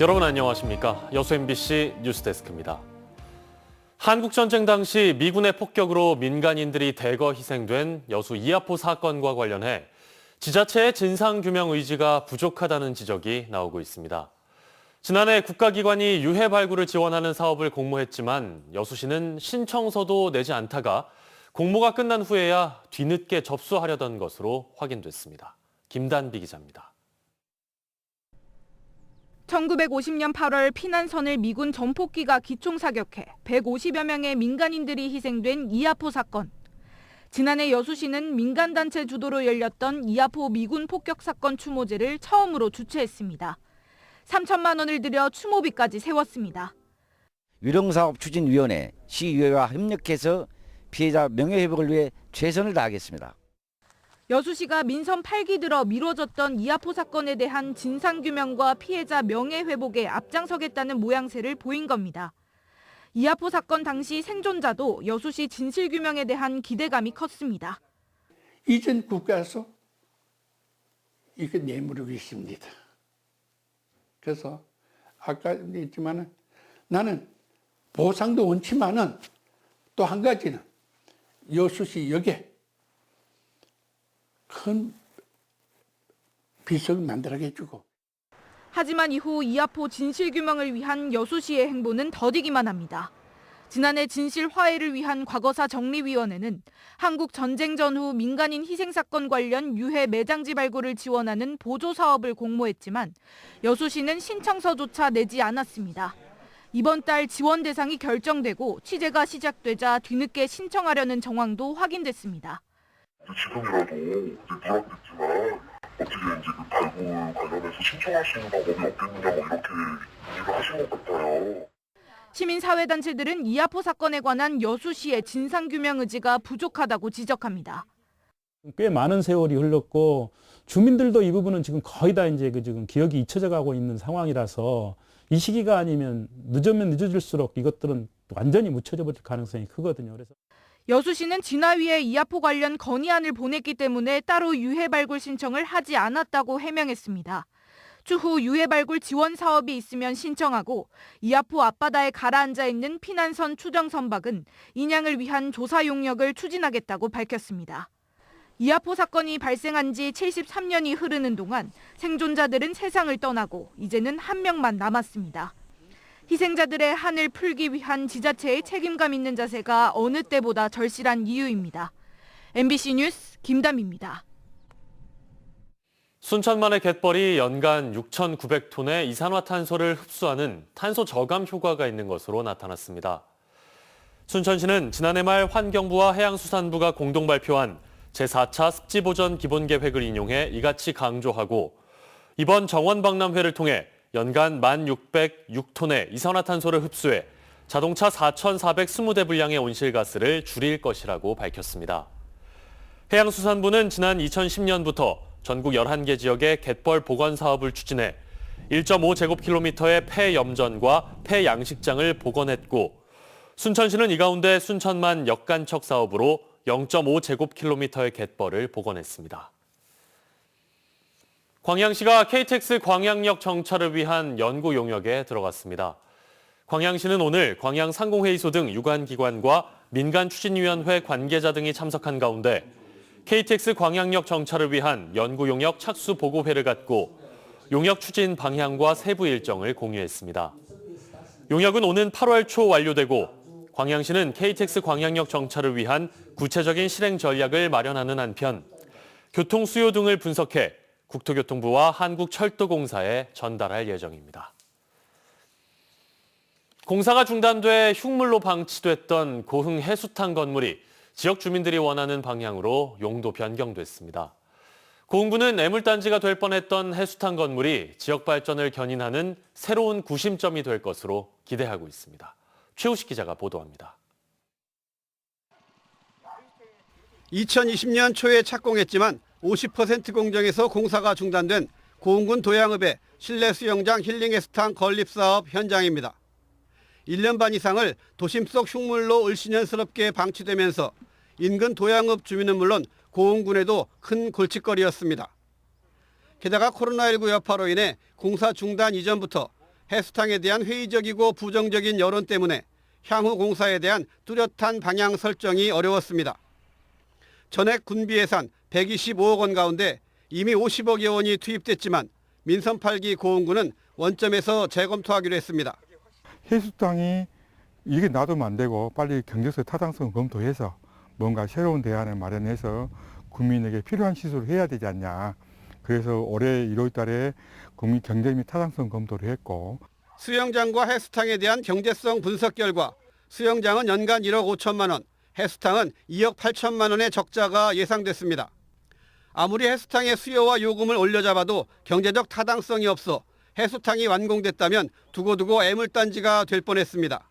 여러분 안녕하십니까? 여수 MBC 뉴스데스크입니다. 한국전쟁 당시 미군의 폭격으로 민간인들이 대거 희생된 여수 이하포 사건과 관련해 지자체의 진상규명 의지가 부족하다는 지적이 나오고 있습니다. 지난해 국가기관이 유해 발굴을 지원하는 사업을 공모했지만 여수시는 신청서도 내지 않다가 공모가 끝난 후에야 뒤늦게 접수하려던 것으로 확인됐습니다. 김단비 기자입니다. 1950년 8월 피난선을 미군 전폭기가 기총사격해 150여 명의 민간인들이 희생된 이하포 사건. 지난해 여수시는 민간단체 주도로 열렸던 이하포 미군 폭격 사건 추모제를 처음으로 주최했습니다. 3천만 원을 들여 추모비까지 세웠습니다. 유령사업추진위원회, 시의회와 협력해서 피해자 명예회복을 위해 최선을 다하겠습니다. 여수시가 민선 8기 들어 미뤄졌던 이하포 사건에 대한 진상규명과 피해자 명예회복에 앞장서겠다는 모양새를 보인 겁니다. 이하포 사건 당시 생존자도 여수시 진실규명에 대한 기대감이 컸습니다. 이전 국가에서 이거 내무르고 있습니다. 그래서 아까 했지만 나는 보상도 원치만은 또 한 가지는 여수시 역에 큰 비석을 만들게 해주고. 하지만 이후 이하포 진실규명을 위한 여수시의 행보는 더디기만 합니다. 지난해 진실 화해를 위한 과거사 정리위원회는 한국 전쟁 전후 민간인 희생 사건 관련 유해 매장지 발굴을 지원하는 보조 사업을 공모했지만 여수시는 신청서조차 내지 않았습니다. 이번 달 지원 대상이 결정되고 취재가 시작되자 뒤늦게 신청하려는 정황도 확인됐습니다. 지금이라도 누락됐지만 어떻게 이제 그 발굴 관련해서 신청할 수 있는 방법이 없겠느냐 이렇게 문의를 하신 것 같아요. 시민사회단체들은 이하포 사건에 관한 여수시의 진상규명 의지가 부족하다고 지적합니다. 꽤 많은 세월이 흘렀고 주민들도 이 부분은 지금 거의 다 이제 지금 기억이 잊혀져 가고 있는 상황이라서 이 시기가 아니면 늦으면 늦어질수록 이것들은 완전히 묻혀져 버릴 가능성이 크거든요. 그래서 여수시는 진화위에 이하포 관련 건의안을 보냈기 때문에 따로 유해 발굴 신청을 하지 않았다고 해명했습니다. 추후 유해 발굴 지원 사업이 있으면 신청하고 이하포 앞바다에 가라앉아 있는 피난선 추정 선박은 인양을 위한 조사 용역을 추진하겠다고 밝혔습니다. 이하포 사건이 발생한 지 73년이 흐르는 동안 생존자들은 세상을 떠나고 이제는 한 명만 남았습니다. 희생자들의 한을 풀기 위한 지자체의 책임감 있는 자세가 어느 때보다 절실한 이유입니다. MBC 뉴스 김담입니다. 순천만의 갯벌이 연간 6,900톤의 이산화탄소를 흡수하는 탄소 저감 효과가 있는 것으로 나타났습니다. 순천시는 지난해 말 환경부와 해양수산부가 공동 발표한 제4차 습지보전 기본계획을 인용해 이같이 강조하고 이번 정원박람회를 통해 연간 1,606톤의 이산화탄소를 흡수해 자동차 4,420대 분량의 온실가스를 줄일 것이라고 밝혔습니다. 해양수산부는 지난 2010년부터 전국 11개 지역의 갯벌 복원 사업을 추진해 1.5제곱킬로미터의 폐염전과 폐양식장을 복원했고 순천시는 이 가운데 순천만 역간척 사업으로 0.5제곱킬로미터의 갯벌을 복원했습니다. 광양시가 KTX 광양역 정차를 위한 연구 용역에 들어갔습니다. 광양시는 오늘 광양상공회의소 등 유관기관과 민간추진위원회 관계자 등이 참석한 가운데 KTX 광양역 정차를 위한 연구 용역 착수 보고회를 갖고 용역 추진 방향과 세부 일정을 공유했습니다. 용역은 오는 8월 초 완료되고 광양시는 KTX 광양역 정차를 위한 구체적인 실행 전략을 마련하는 한편 교통 수요 등을 분석해 국토교통부와 한국철도공사에 전달할 예정입니다. 공사가 중단돼 흉물로 방치됐던 고흥 해수탕 건물이 지역 주민들이 원하는 방향으로 용도 변경됐습니다. 고흥구는 애물단지가 될 뻔했던 해수탕 건물이 지역 발전을 견인하는 새로운 구심점이 될 것으로 기대하고 있습니다. 최우식 기자가 보도합니다. 2020년 초에 착공했지만 50% 공정에서 공사가 중단된 고흥군 도양읍의 실내 수영장 힐링 해수탕 건립 사업 현장입니다. 1년 반 이상을 도심 속 흉물로 을씨년스럽게 방치되면서 인근 도양읍 주민은 물론 고흥군에도 큰 골칫거리였습니다. 게다가 코로나19 여파로 인해 공사 중단 이전부터 해수탕에 대한 회의적이고 부정적인 여론 때문에 향후 공사에 대한 뚜렷한 방향 설정이 어려웠습니다. 전액 군비 예산 125억 원 가운데 이미 50억여 원이 투입됐지만 민선 8기 고흥군은 원점에서 재검토하기로 했습니다. 해수탕이 이게 놔두면 안 되고 빨리 경제적 타당성을 검토해서 뭔가 새로운 대안을 마련해서 국민에게 필요한 시설을 해야 되지 않냐. 그래서 올해 1월 달에 국민 경제 및 타당성 검토를 했고, 수영장과 해수탕에 대한 경제성 분석 결과 수영장은 연간 1억 5천만 원, 해수탕은 2억 8천만 원의 적자가 예상됐습니다. 아무리 해수탕의 수요와 요금을 올려잡아도 경제적 타당성이 없어 해수탕이 완공됐다면 두고두고 애물단지가 될 뻔했습니다.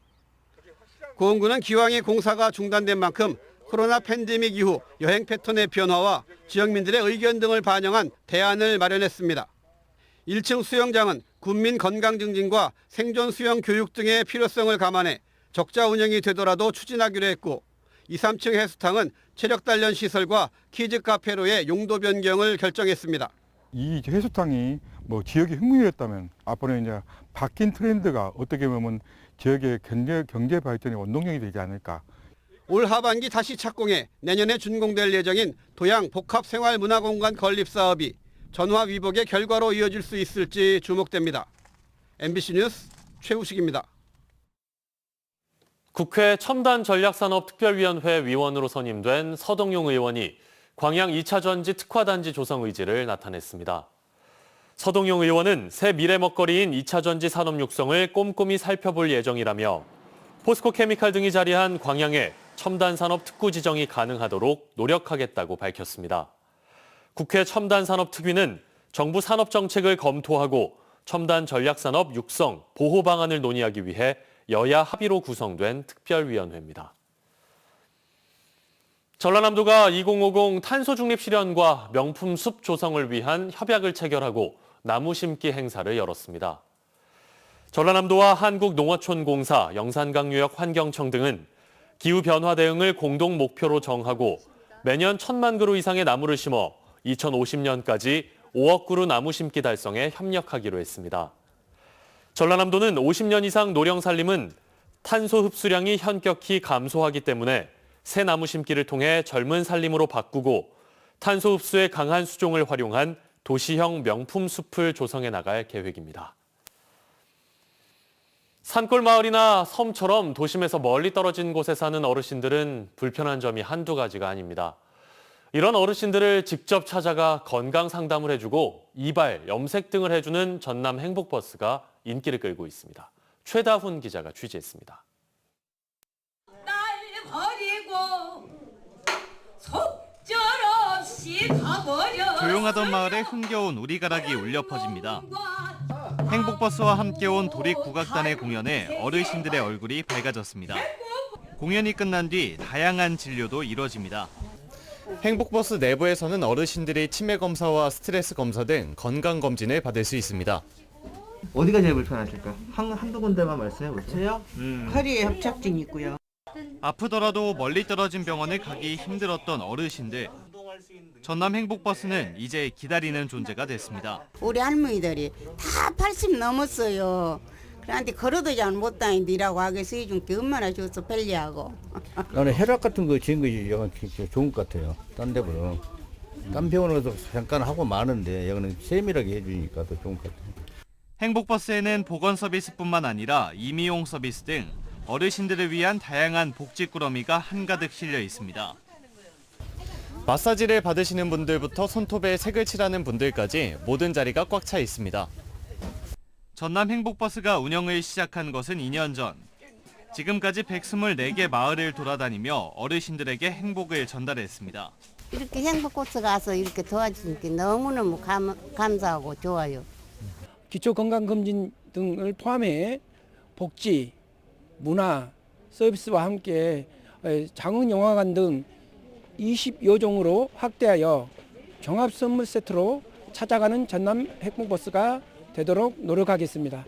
고흥군은 기왕에 공사가 중단된 만큼 코로나 팬데믹 이후 여행 패턴의 변화와 지역민들의 의견 등을 반영한 대안을 마련했습니다. 1층 수영장은 군민 건강 증진과 생존 수영 교육 등의 필요성을 감안해 적자 운영이 되더라도 추진하기로 했고, 2, 3층 해수탕은 체력 단련 시설과 키즈 카페로의 용도 변경을 결정했습니다. 이 해수탕이 뭐 지역이 흥미였다면 앞으로는 이제 바뀐 트렌드가 어떻게 보면 지역의 경제 발전의 원동력이 되지 않을까. 올 하반기 다시 착공해 내년에 준공될 예정인 도양 복합생활문화공간 건립 사업이 전화 위복의 결과로 이어질 수 있을지 주목됩니다. MBC 뉴스 최우식입니다. 국회 첨단전략산업특별위원회 위원으로 선임된 서동용 의원이 광양 2차 전지 특화단지 조성 의지를 나타냈습니다. 서동용 의원은 새 미래 먹거리인 2차 전지 산업 육성을 꼼꼼히 살펴볼 예정이라며 포스코 케미칼 등이 자리한 광양에 첨단산업 특구 지정이 가능하도록 노력하겠다고 밝혔습니다. 국회 첨단산업특위는 정부 산업정책을 검토하고 첨단 전략산업 육성, 보호 방안을 논의하기 위해 여야 합의로 구성된 특별위원회입니다. 전라남도가 2050 탄소 중립 실현과 명품 숲 조성을 위한 협약을 체결하고 나무 심기 행사를 열었습니다. 전라남도와 한국농어촌공사, 영산강유역 환경청 등은 기후변화 대응을 공동 목표로 정하고 매년 1,000만 그루 이상의 나무를 심어 2050년까지 5억 그루 나무 심기 달성에 협력하기로 했습니다. 전라남도는 50년 이상 노령 살림은 탄소 흡수량이 현격히 감소하기 때문에 새 나무 심기를 통해 젊은 살림으로 바꾸고 탄소 흡수에 강한 수종을 활용한 도시형 명품 숲을 조성해 나갈 계획입니다. 산골 마을이나 섬처럼 도심에서 멀리 떨어진 곳에 사는 어르신들은 불편한 점이 한두 가지가 아닙니다. 이런 어르신들을 직접 찾아가 건강 상담을 해주고 이발, 염색 등을 해주는 전남 행복버스가 인기를 끌고 있습니다. 최다훈 기자가 취재했습니다. 날 버리고 속절없이 가버려. 조용하던 마을에 흥겨운 우리가락이 울려 퍼집니다. 행복버스와 함께 온 도립국악단의 공연에 어르신들의 얼굴이 밝아졌습니다. 공연이 끝난 뒤 다양한 진료도 이뤄집니다. 행복버스 내부에서는 어르신들이 치매 검사와 스트레스 검사 등 건강 검진을 받을 수 있습니다. 어디가 제일 불편하실까? 한두 군데만 말씀해 보세요. 허리에 협착증 있고요. 아프더라도 멀리 떨어진 병원을 가기 힘들었던 어르신들. 전남 행복버스는 이제 기다리는 존재가 됐습니다. 우리 할머니들이 다 80 넘었어요. 그런데 걸어도 잘 못 다니더라고 하겠어. 이중께 얼마나 좋소 편리하고. 나는 혈압 같은 거 지은 것이 약간 좋은 것 같아요. 딴 데보다. 딴 병원에서 잠깐 하고 마는데 여기는 세밀하게 해주니까 더 좋은 것 같아요. 행복버스에는 보건 서비스뿐만 아니라 임의용 서비스 등 어르신들을 위한 다양한 복지 꾸러미가 한가득 실려 있습니다. 마사지를 받으시는 분들부터 손톱에 색을 칠하는 분들까지 모든 자리가 꽉 차 있습니다. 전남 행복버스가 운영을 시작한 것은 2년 전. 지금까지 124개 마을을 돌아다니며 어르신들에게 행복을 전달했습니다. 이렇게 행복버스가 와서 이렇게 도와주니까 너무너무 감사하고 좋아요. 기초건강검진 등을 포함해 복지, 문화, 서비스와 함께 장흥영화관 등 20여 종으로 확대하여 종합선물 세트로 찾아가는 전남 행복버스가 되도록 노력하겠습니다.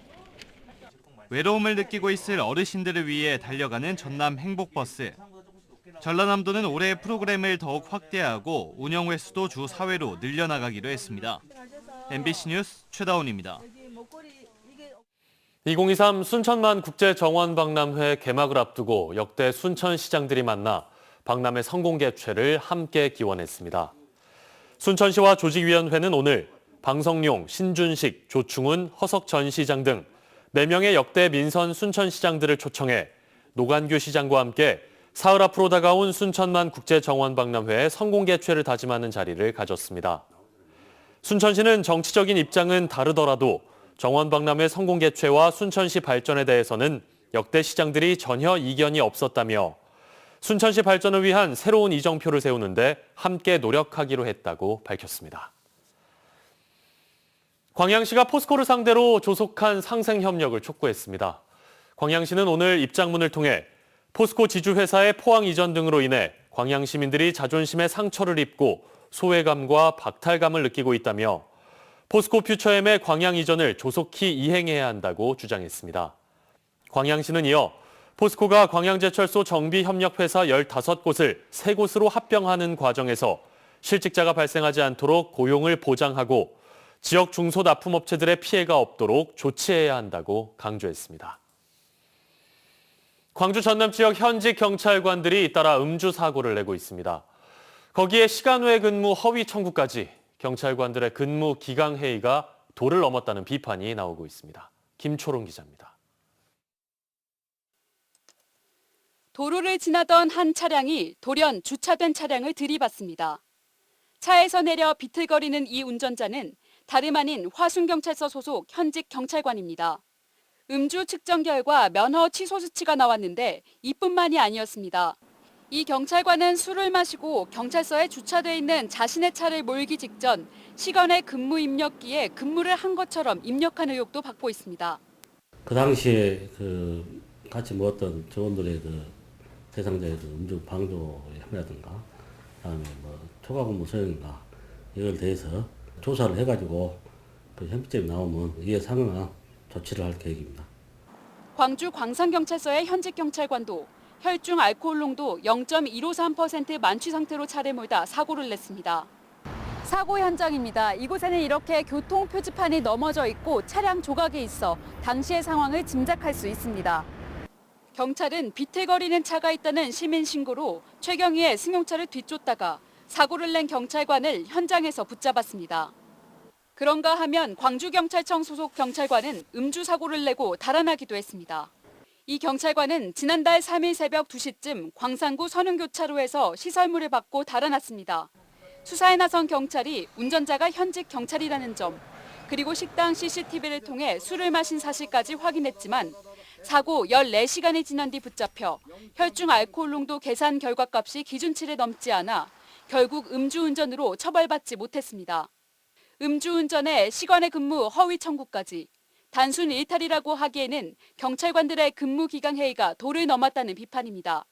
외로움을 느끼고 있을 어르신들을 위해 달려가는 전남 행복버스. 전라남도는 올해 프로그램을 더욱 확대하고 운영 횟수도 주 4회로 늘려나가기로 했습니다. MBC 뉴스 최다운입니다. 2023 순천만 국제정원박람회 개막을 앞두고 역대 순천시장들이 만나 박람회 성공 개최를 함께 기원했습니다. 순천시와 조직위원회는 오늘 방성용, 신준식, 조충훈, 허석 전 시장 등 4명의 역대 민선 순천시장들을 초청해 노관규 시장과 함께 사흘 앞으로 다가온 순천만 국제정원박람회의 성공 개최를 다짐하는 자리를 가졌습니다. 순천시는 정치적인 입장은 다르더라도 정원박람회 성공 개최와 순천시 발전에 대해서는 역대 시장들이 전혀 이견이 없었다며 순천시 발전을 위한 새로운 이정표를 세우는데 함께 노력하기로 했다고 밝혔습니다. 광양시가 포스코를 상대로 조속한 상생 협력을 촉구했습니다. 광양시는 오늘 입장문을 통해 포스코 지주회사의 포항 이전 등으로 인해 광양 시민들이 자존심에 상처를 입고 소외감과 박탈감을 느끼고 있다며 포스코 퓨처엠의 광양 이전을 조속히 이행해야 한다고 주장했습니다. 광양시는 이어 포스코가 광양제철소 정비협력회사 15곳을 3곳으로 합병하는 과정에서 실직자가 발생하지 않도록 고용을 보장하고 지역 중소납품업체들의 피해가 없도록 조치해야 한다고 강조했습니다. 광주 전남 지역 현직 경찰관들이 잇따라 음주 사고를 내고 있습니다. 거기에 시간 외 근무 허위 청구까지 경찰관들의 근무 기강 회의가 도를 넘었다는 비판이 나오고 있습니다. 김초롱 기자입니다. 도로를 지나던 한 차량이 돌연 주차된 차량을 들이받습니다. 차에서 내려 비틀거리는 이 운전자는 다름 아닌 화순경찰서 소속 현직 경찰관입니다. 음주 측정 결과 면허 취소 수치가 나왔는데 이뿐만이 아니었습니다. 이 경찰관은 술을 마시고 경찰서에 주차돼 있는 자신의 차를 몰기 직전 시간의 근무 입력기에 근무를 한 것처럼 입력한 의혹도 받고 있습니다. 그 당시에 같이 모았던 직원들의 대상자의 음주 방조의 혐의라든가, 그다음에 초과근무 소형인가 이걸 대해서 조사를 해가지고 혐의점이 나오면 이에 상응한 조치를 할 계획입니다. 광주 광산경찰서의 현직 경찰관도 혈중 알코올 농도 0.153% 만취 상태로 차를 몰다 사고를 냈습니다. 사고 현장입니다. 이곳에는 이렇게 교통 표지판이 넘어져 있고 차량 조각이 있어 당시의 상황을 짐작할 수 있습니다. 경찰은 비틀거리는 차가 있다는 시민 신고로 최경희의 승용차를 뒤쫓다가 사고를 낸 경찰관을 현장에서 붙잡았습니다. 그런가 하면 광주경찰청 소속 경찰관은 음주 사고를 내고 달아나기도 했습니다. 이 경찰관은 지난달 3일 새벽 2시쯤 광산구 선흥교차로에서 시설물을 받고 달아났습니다. 수사에 나선 경찰이 운전자가 현직 경찰이라는 점, 그리고 식당 CCTV를 통해 술을 마신 사실까지 확인했지만 사고 14시간이 지난 뒤 붙잡혀 혈중 알코올 농도 계산 결과값이 기준치를 넘지 않아 결국 음주운전으로 처벌받지 못했습니다. 음주운전에 시간의 근무 허위 청구까지 단순 일탈이라고 하기에는 경찰관들의 근무 기강 회의가 도를 넘었다는 비판입니다.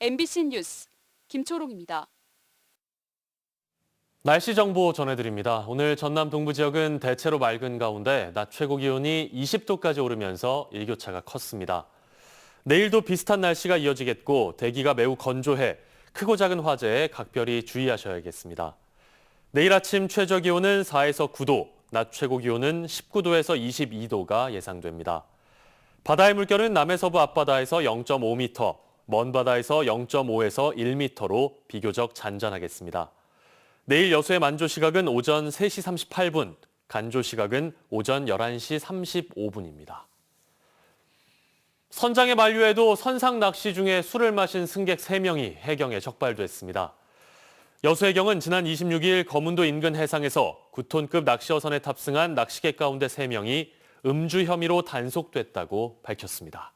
MBC 뉴스 김초롱입니다. 날씨 정보 전해드립니다. 오늘 전남 동부 지역은 대체로 맑은 가운데 낮 최고 기온이 20도까지 오르면서 일교차가 컸습니다. 내일도 비슷한 날씨가 이어지겠고 대기가 매우 건조해 크고 작은 화재에 각별히 주의하셔야겠습니다. 내일 아침 최저 기온은 4에서 9도, 낮 최고 기온은 19도에서 22도가 예상됩니다. 바다의 물결은 남해서부 앞바다에서 0.5m, 먼 바다에서 0.5에서 1m로 비교적 잔잔하겠습니다. 내일 여수의 만조 시각은 오전 3시 38분, 간조 시각은 오전 11시 35분입니다. 선장의 만류에도 선상 낚시 중에 술을 마신 승객 3명이 해경에 적발됐습니다. 여수해경은 지난 26일 거문도 인근 해상에서 9톤급 낚시어선에 탑승한 낚시객 가운데 3명이 음주 혐의로 단속됐다고 밝혔습니다.